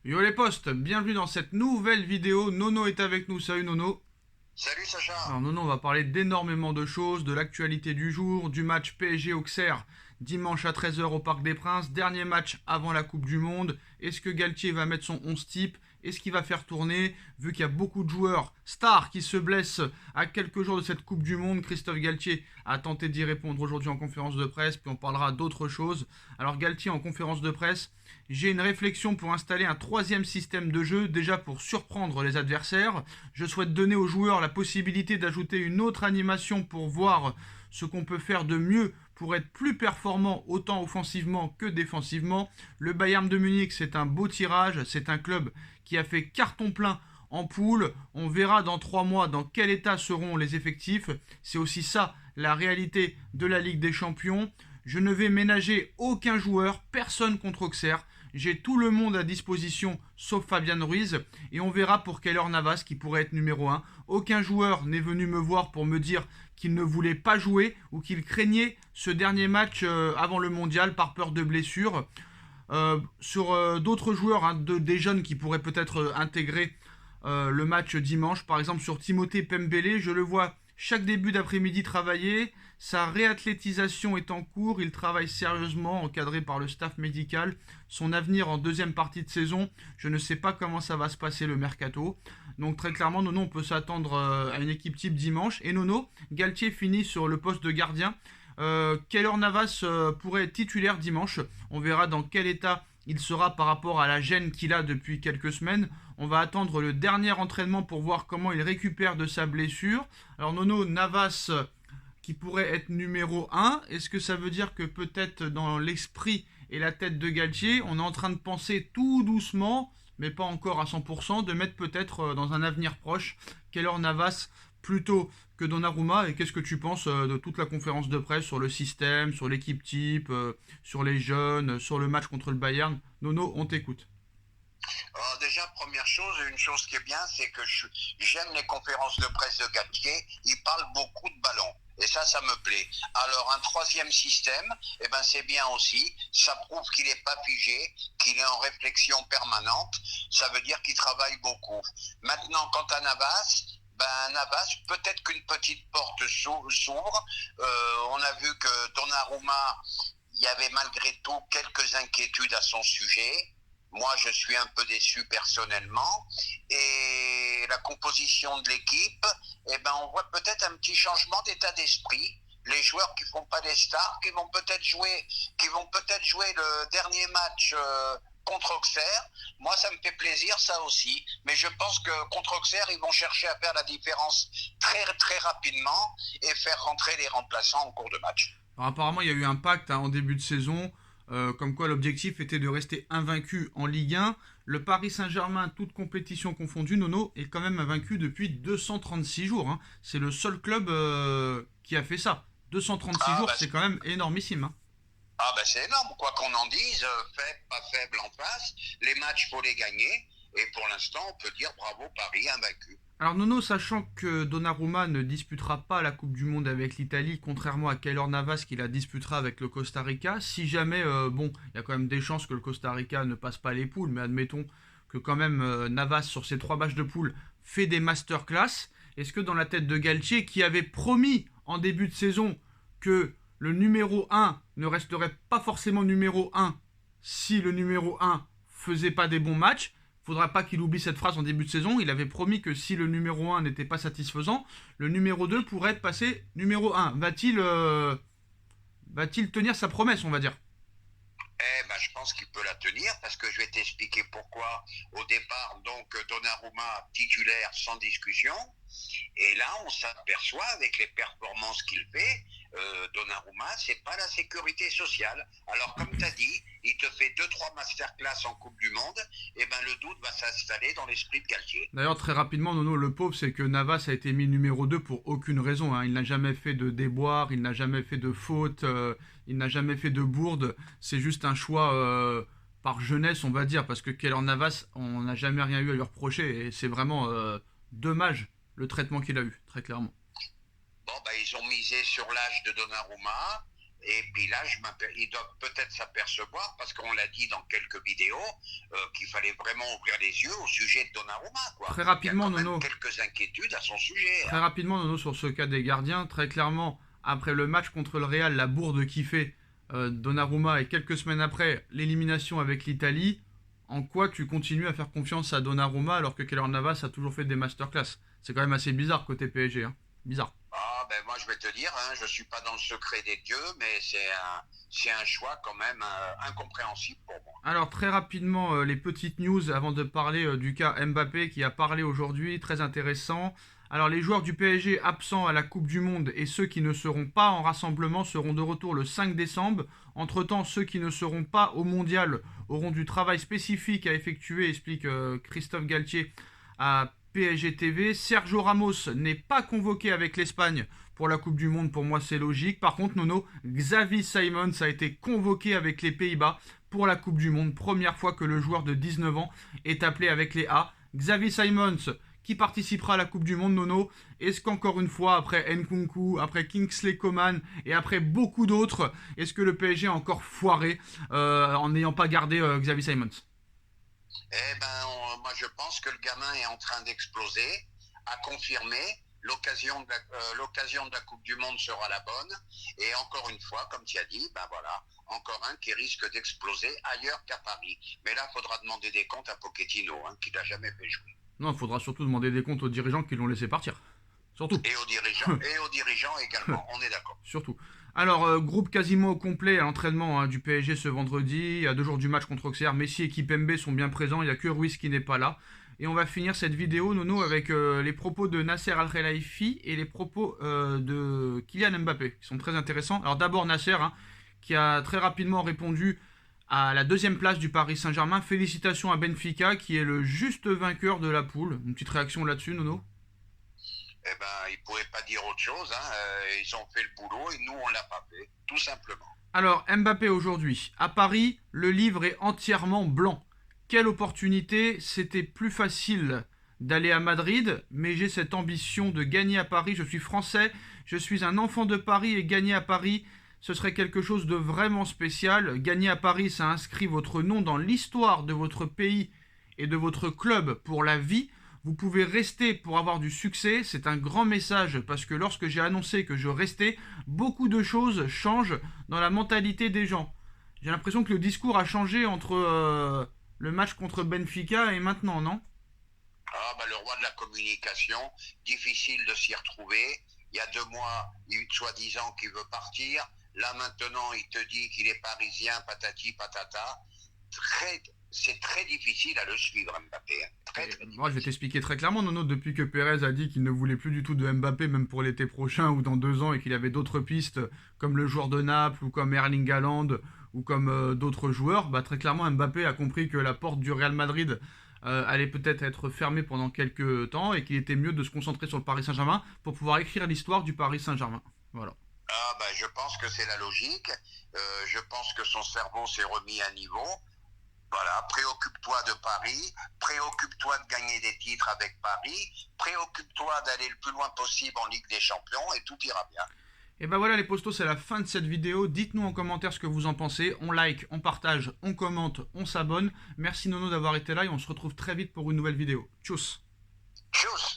Yo les potes, bienvenue dans cette nouvelle vidéo. Nono est avec nous, salut Nono. Salut Alors Sacha. Nono, on va parler d'énormément de choses, de l'actualité du jour, du match PSG-Auxerre dimanche à 13 h au Parc des Princes, dernier match avant la Coupe du Monde. Est-ce que Galtier va mettre son 11 type? Est-ce qu'il va faire tourner? Vu qu'il y a beaucoup de joueurs stars qui se blessent à quelques jours de cette Coupe du Monde, Christophe Galtier a tenté d'y répondre aujourd'hui en conférence de presse, puis on parlera d'autres choses. Alors Galtier en conférence de presse, j'ai une réflexion pour installer un troisième système de jeu, déjà pour surprendre les adversaires. Je souhaite donner aux joueurs la possibilité d'ajouter une autre animation pour voir ce qu'on peut faire de mieux pour être plus performant autant offensivement que défensivement. Le Bayern de Munich, c'est un beau tirage, c'est un club qui a fait carton plein en poule. On verra dans 3 mois dans quel état seront les effectifs. C'est aussi ça la réalité de la Ligue des Champions. Je ne vais ménager aucun joueur, personne contre Auxerre. J'ai tout le monde à disposition sauf Fabian Ruiz et on verra pour Keylor Navas qui pourrait être numéro 1. Aucun joueur n'est venu me voir pour me dire qu'il ne voulait pas jouer ou qu'il craignait ce dernier match avant le mondial par peur de blessure. Sur d'autres joueurs, des jeunes qui pourraient peut-être intégrer le match dimanche, par exemple sur Timothée Pembele, je le vois chaque début d'après-midi travailler. Sa réathlétisation est en cours, il travaille sérieusement, encadré par le staff médical. Son avenir en deuxième partie de saison, je ne sais pas comment ça va se passer le mercato. Donc très clairement, Nono, on peut s'attendre à une équipe type dimanche. Et Nono, Galtier finit sur le poste de gardien. Keylor Navas pourrait être titulaire dimanche. On verra dans quel état il sera par rapport à la gêne qu'il a depuis quelques semaines. On va attendre le dernier entraînement pour voir comment il récupère de sa blessure. Alors Nono, Navas qui pourrait être numéro 1, est-ce que ça veut dire que peut-être dans l'esprit et la tête de Galtier, on est en train de penser tout doucement, mais pas encore à 100%, de mettre peut-être dans un avenir proche Keylor Navas plutôt que Donnarumma? Et qu'est-ce que tu penses de toute la conférence de presse sur le système, sur l'équipe type, sur les jeunes, sur le match contre le Bayern? Nono, on t'écoute. Alors déjà, première chose, une chose qui est bien, c'est que j'aime les conférences de presse de Galtier. Il parle beaucoup de ballon. Et ça me plaît. Alors, un troisième système, eh ben, c'est bien aussi. Ça prouve qu'il n'est pas figé, qu'il est en réflexion permanente. Ça veut dire qu'il travaille beaucoup. Maintenant, quant à Navas, Navas, peut-être qu'une petite porte s'ouvre. On a vu que Donnarumma, il y avait malgré tout quelques inquiétudes à son sujet. Moi, je suis un peu déçu personnellement. Et la composition de l'équipe, eh ben, on voit peut-être un petit changement d'état d'esprit. Les joueurs qui font pas des stars, qui vont peut-être jouer le dernier match contre Auxerre. Moi, ça me fait plaisir, ça aussi. Mais je pense que contre Auxerre, ils vont chercher à faire la différence très, très rapidement et faire rentrer les remplaçants en cours de match. Alors, apparemment, il y a eu un pacte en début de saison, comme quoi l'objectif était de rester invaincu en Ligue 1. Le Paris Saint-Germain, toute compétition confondue, Nono, est quand même invaincu depuis 236 jours. Hein. C'est le seul club qui a fait ça. 236 Ah, jours, bah, c'est quand même énormissime. Hein. c'est énorme, quoi qu'on en dise, faible, pas faible en face. Les matchs, faut les gagner. Et pour l'instant, on peut dire bravo Paris, invaincu. Alors Nono, sachant que Donnarumma ne disputera pas la Coupe du Monde avec l'Italie, contrairement à Keylor Navas qui la disputera avec le Costa Rica, si jamais, bon, il y a quand même des chances que le Costa Rica ne passe pas les poules, mais admettons que quand même Navas sur ces 3 matchs de poule fait des masterclass, est-ce que dans la tête de Galtier, qui avait promis en début de saison que le numéro 1 ne resterait pas forcément numéro 1 si le numéro 1 faisait pas des bons matchs, faudra pas qu'il oublie cette phrase en début de saison. Il avait promis que si le numéro 1 n'était pas satisfaisant, le numéro 2 pourrait être passé numéro 1. Va-t-il tenir sa promesse, on va dire? Je pense qu'il peut la tenir parce que je vais t'expliquer pourquoi. Au départ, donc, Donnarumma titulaire sans discussion. Et là, on s'aperçoit avec les performances qu'il fait, Donnarumma, c'est pas la sécurité sociale. Alors, comme tu as dit, il te fait deux trois masterclass en Coupe du Monde, et ben le doute va s'installer dans l'esprit de Galtier. D'ailleurs, très rapidement, Nono, le pauvre, c'est que Navas a été mis numéro 2 pour aucune raison. Hein. Il n'a jamais fait de déboire, il n'a jamais fait de faute, il n'a jamais fait de bourde. C'est juste un choix par jeunesse, on va dire, parce que Keylor Navas, on n'a jamais rien eu à lui reprocher. Et c'est vraiment dommage le traitement qu'il a eu, très clairement. Bon, ils ont misé sur l'âge de Donnarumma. Et puis là, ils doivent peut-être s'apercevoir, parce qu'on l'a dit dans quelques vidéos, qu'il fallait vraiment ouvrir les yeux au sujet de Donnarumma, quoi. Très rapidement, Il y a quand Nono. même quelques inquiétudes à son sujet. Très rapidement, Nono, sur ce cas des gardiens, très clairement, après le match contre le Real, la bourde qui fait Donnarumma et quelques semaines après l'élimination avec l'Italie, en quoi tu continues à faire confiance à Donnarumma alors que Keylor Navas a toujours fait des masterclass? C'est quand même assez bizarre côté PSG, hein. Bizarre. Ah, ben moi je vais te dire, hein, je suis pas dans le secret des dieux, mais c'est un choix quand même incompréhensible pour moi. Alors très rapidement, les petites news avant de parler du cas Mbappé qui a parlé aujourd'hui, très intéressant. Alors les joueurs du PSG absents à la Coupe du Monde et ceux qui ne seront pas en rassemblement seront de retour le 5 décembre. Entre-temps, ceux qui ne seront pas au Mondial auront du travail spécifique à effectuer, explique Christophe Galtier à PSG TV. Sergio Ramos n'est pas convoqué avec l'Espagne pour la Coupe du Monde, pour moi c'est logique. Par contre, Nono, Xavi Simons a été convoqué avec les Pays-Bas pour la Coupe du Monde. Première fois que le joueur de 19 ans est appelé avec les A. Xavi Simons qui participera à la Coupe du Monde, Nono. Est-ce qu'encore une fois, après Nkunku, après Kingsley Coman et après beaucoup d'autres, est-ce que le PSG a encore foiré en n'ayant pas gardé Xavi Simons? Eh ben, moi je pense que le gamin est en train d'exploser, à confirmer. L'occasion de la Coupe du Monde sera la bonne. Et encore une fois, comme tu as dit, ben voilà, encore un qui risque d'exploser ailleurs qu'à Paris. Mais là, il faudra demander des comptes à Pochettino, hein, qui l'a jamais fait jouer. Non, il faudra surtout demander des comptes aux dirigeants qui l'ont laissé partir. Surtout. Et aux dirigeants également, on est d'accord. Surtout. Alors, groupe quasiment au complet à l'entraînement du PSG ce vendredi. Il y a 2 jours du match contre Auxerre. Messi et Kimpembe sont bien présents. Il n'y a que Ruiz qui n'est pas là. Et on va finir cette vidéo, Nono, avec les propos de Nasser Al-Khelaifi et les propos de Kylian Mbappé, qui sont très intéressants. Alors d'abord Nasser, hein, qui a très rapidement répondu à la 2e place du Paris Saint-Germain. Félicitations à Benfica, qui est le juste vainqueur de la poule. Une petite réaction là-dessus, Nono? Eh ben, ils ne pouvaient pas dire autre chose. Hein. Ils ont fait le boulot et nous, on ne l'a pas fait, tout simplement. Alors, Mbappé aujourd'hui. À Paris, le livre est entièrement blanc. Quelle opportunité, c'était plus facile d'aller à Madrid, mais j'ai cette ambition de gagner à Paris. Je suis français, je suis un enfant de Paris et gagner à Paris, ce serait quelque chose de vraiment spécial. Gagner à Paris, ça inscrit votre nom dans l'histoire de votre pays et de votre club pour la vie. Vous pouvez rester pour avoir du succès, c'est un grand message parce que lorsque j'ai annoncé que je restais, beaucoup de choses changent dans la mentalité des gens. J'ai l'impression que le discours a changé entre le match contre Benfica et maintenant, non? Ah, bah, le roi de la communication, difficile de s'y retrouver. Il y a 2 mois, soi-disant qu'il veut partir. Là, maintenant, il te dit qu'il est parisien, patati patata. C'est très difficile à le suivre, Mbappé. Très difficile. Moi, je vais t'expliquer très clairement, Nono, depuis que Pérez a dit qu'il ne voulait plus du tout de Mbappé, même pour l'été prochain ou dans 2 ans, et qu'il avait d'autres pistes, comme le joueur de Naples, ou comme Erling Haaland, ou comme d'autres joueurs, bah, très clairement, Mbappé a compris que la porte du Real Madrid allait peut-être être fermée pendant quelques temps, et qu'il était mieux de se concentrer sur le Paris Saint-Germain pour pouvoir écrire l'histoire du Paris Saint-Germain. Voilà. Ah, bah, je pense que c'est la logique. Je pense que son cerveau s'est remis à niveau. Voilà, préoccupe-toi de Paris, préoccupe-toi de gagner des titres avec Paris, préoccupe-toi d'aller le plus loin possible en Ligue des Champions et tout ira bien. Et ben voilà les postos, c'est la fin de cette vidéo. Dites-nous en commentaire ce que vous en pensez. On like, on partage, on commente, on s'abonne. Merci Nono d'avoir été là et on se retrouve très vite pour une nouvelle vidéo. Tchuss. Tchuss.